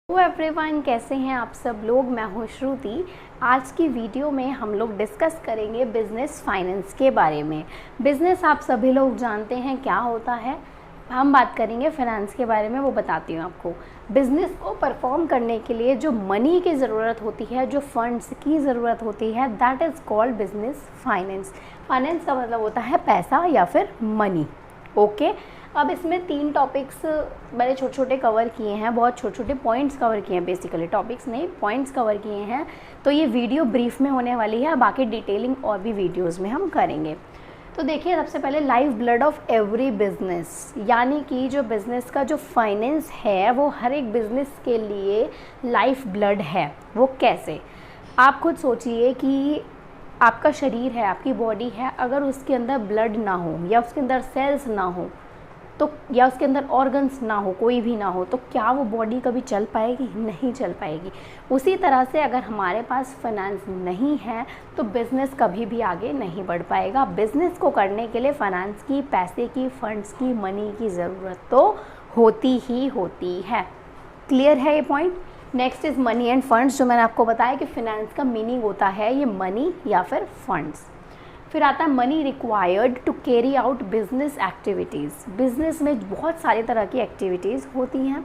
तो एवरीवन, कैसे हैं आप सब लोग। मैं हूँ श्रुति। आज की वीडियो में हम लोग डिस्कस करेंगे बिज़नेस फाइनेंस के बारे में। बिज़नेस आप सभी लोग जानते हैं क्या होता है। हम बात करेंगे फाइनेंस के बारे में, वो बताती हूँ आपको। बिज़नेस को परफॉर्म करने के लिए जो मनी की ज़रूरत होती है, जो फंड्स की ज़रूरत होती है, that is called business finance. Finance का मतलब होता है पैसा या फिर मनी। ओके। अब इसमें 3 टॉपिक्स मैंने छोटे छोटे कवर किए हैं, बहुत छोटे छोटे पॉइंट्स कवर किए हैं, बेसिकली टॉपिक्स नहीं, पॉइंट्स कवर किए हैं। तो ये वीडियो ब्रीफ में होने वाली है, बाकी डिटेलिंग और भी वीडियोस में हम करेंगे। तो देखिए, सबसे पहले life blood of every business, यानी कि जो बिज़नेस का जो फाइनेंस है वो हर एक बिज़नेस के लिए लाइफ ब्लड है। वो कैसे, आप खुद सोचिए कि आपका शरीर है, आपकी बॉडी है, अगर उसके अंदर ब्लड ना हो या उसके अंदर सेल्स ना हो तो, या उसके अंदर ऑर्गन्स ना हो, कोई भी ना हो, तो क्या वो बॉडी कभी चल पाएगी? नहीं चल पाएगी। उसी तरह से अगर हमारे पास फाइनेंस नहीं है तो बिज़नेस कभी भी आगे नहीं बढ़ पाएगा। बिज़नेस को करने के लिए फाइनेंस की, पैसे की, फंड्स की, मनी की ज़रूरत तो होती ही होती है। क्लियर है ये point. Next is money end funds, जो मैंने आपको बताया कि फाइनेंस का मीनिंग होता है ये मनी या फिर फंड्स। फिर आता है money required to carry out business activities. Business में बहुत सारी तरह की एक्टिविटीज़ होती हैं,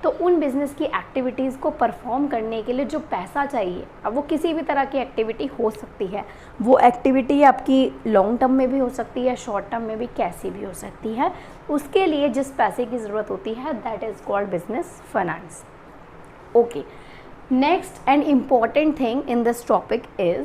तो उन बिज़नेस की एक्टिविटीज़ को परफॉर्म करने के लिए जो पैसा चाहिए, अब वो किसी भी तरह की एक्टिविटी हो सकती है। वो एक्टिविटी आपकी लॉन्ग टर्म में भी हो सकती है, शॉर्ट टर्म में भी, कैसी भी हो सकती है। उसके लिए जिस पैसे की ज़रूरत होती है, that is called business finance. Okay, next and important thing in this topic is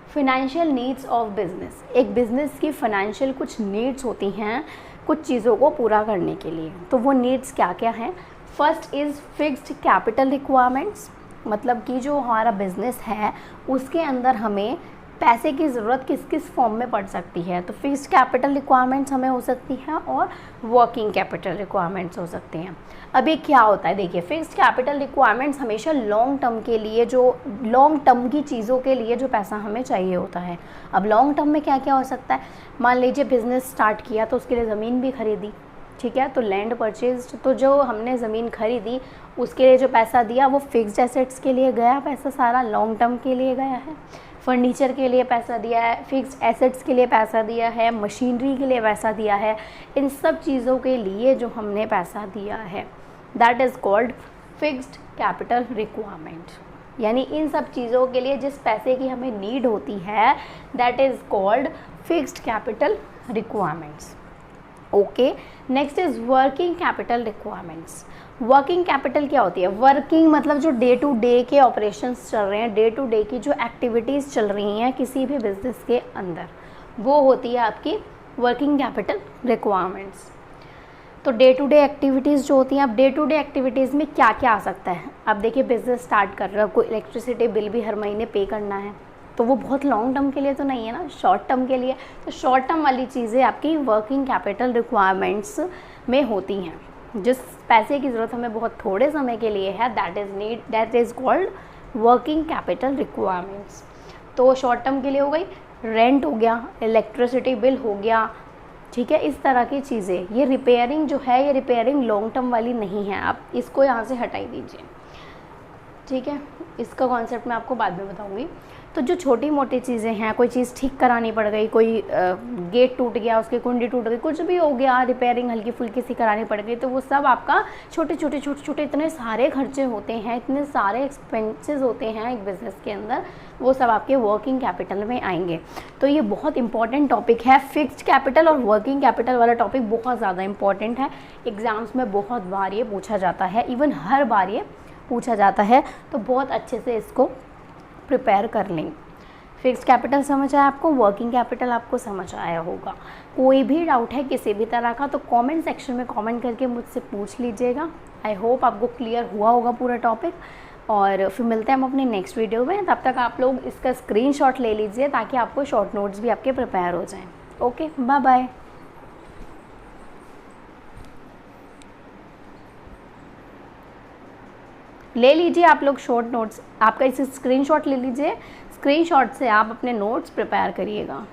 financial needs of business. एक बिज़नेस की फाइनेंशियल कुछ नीड्स होती हैं कुछ चीज़ों को पूरा करने के लिए। तो वो नीड्स क्या क्या हैं? First is fixed capital requirements, मतलब कि जो हमारा बिज़नेस है उसके अंदर हमें पैसे की ज़रूरत किस किस फॉर्म में पड़ सकती है। तो फिक्स्ड कैपिटल रिक्वायरमेंट्स हमें हो सकती हैं और वर्किंग कैपिटल रिक्वायरमेंट्स हो सकती हैं। अभी क्या होता है, देखिए, फिक्स्ड कैपिटल रिक्वायरमेंट्स हमेशा लॉन्ग टर्म के लिए, जो लॉन्ग टर्म की चीज़ों के लिए जो पैसा हमें चाहिए होता है। अब लॉन्ग टर्म में क्या क्या हो सकता है? मान लीजिए बिज़नेस स्टार्ट किया तो उसके लिए ज़मीन भी खरीदी, ठीक है, तो लैंड परचेज, तो जो हमने ज़मीन खरीदी उसके लिए जो पैसा दिया वो फिक्स्ड एसेट्स के लिए गया, पैसा सारा लॉन्ग टर्म के लिए गया है। फर्नीचर के लिए पैसा दिया है, फिक्स्ड एसेट्स के लिए पैसा दिया है, मशीनरी के लिए पैसा दिया है। इन सब चीज़ों के लिए जो हमने पैसा दिया है, that is called fixed capital requirement. यानी इन सब चीज़ों के लिए जिस पैसे की हमें नीड होती है, that is called fixed capital requirements. Okay, next is working capital requirements. Working capital क्या होती है? वर्किंग मतलब जो डे टू डे के ऑपरेशंस चल रहे हैं, डे टू डे की जो एक्टिविटीज़ चल रही हैं किसी भी बिज़नेस के अंदर, वो होती है आपकी वर्किंग कैपिटल रिक्वायरमेंट्स। तो डे टू डे एक्टिविटीज़ जो होती हैं, अब डे टू डे एक्टिविटीज़ में क्या क्या आ सकता है? अब देखिए, बिज़नेस स्टार्ट कर रहे हो, आपको इलेक्ट्रिसिटी बिल भी हर महीने पे करना है, तो वो बहुत लॉन्ग टर्म के लिए तो नहीं है ना, शॉर्ट टर्म के लिए। तो शॉर्ट टर्म वाली चीज़ें आपकी वर्किंग कैपिटल रिक्वायरमेंट्स में होती हैं। जिस पैसे की ज़रूरत हमें बहुत थोड़े समय के लिए है, that is called working capital requirements. तो शॉर्ट टर्म के लिए हो गई, रेंट हो गया, इलेक्ट्रिसिटी बिल हो गया, ठीक है, इस तरह की चीज़ें। ये रिपेयरिंग जो है, ये रिपेयरिंग लॉन्ग टर्म वाली नहीं है, आप इसको यहाँ से हटाई दीजिए, ठीक है। इसका कॉन्सेप्ट मैं आपको बाद में बताऊंगी। तो जो छोटी मोटी चीज़ें हैं, कोई चीज़ ठीक करानी पड़ गई, कोई गेट टूट गया, उसकी कुंडी टूट गई, कुछ भी हो गया, रिपेयरिंग हल्की फुल्की सी करानी पड़ गई, तो वो सब आपका छोटे छोटे इतने सारे खर्चे होते हैं, इतने सारे एक्सपेंसेस होते हैं एक बिज़नेस के अंदर, वो सब आपके वर्किंग कैपिटल में आएंगे। तो ये बहुत इंपॉर्टेंट टॉपिक है। फिक्स्ड कैपिटल और वर्किंग कैपिटल वाला टॉपिक बहुत ज़्यादा इंपॉर्टेंट है। एग्ज़ाम्स में बहुत बार ये पूछा जाता है, इवन हर बार ये पूछा जाता है, तो बहुत अच्छे से इसको प्रिपेयर कर लें। फिक्स्ड कैपिटल समझ आया आपको, वर्किंग कैपिटल आपको समझ आया होगा। कोई भी डाउट है किसी भी तरह का तो कमेंट सेक्शन में कमेंट करके मुझसे पूछ लीजिएगा। आई होप आपको क्लियर हुआ होगा पूरा टॉपिक, और फिर मिलते हैं हम अपने नेक्स्ट वीडियो में। तब तक आप लोग इसका स्क्रीनशॉट ले लीजिए ताकि आपको शॉर्ट नोट्स भी आपके प्रिपेयर हो जाएँ। Okay, bye bye. ले लीजिए आप लोग शॉर्ट नोट्स, आपका इसे स्क्रीनशॉट ले लीजिए, स्क्रीनशॉट से आप अपने नोट्स प्रिपेयर करिएगा।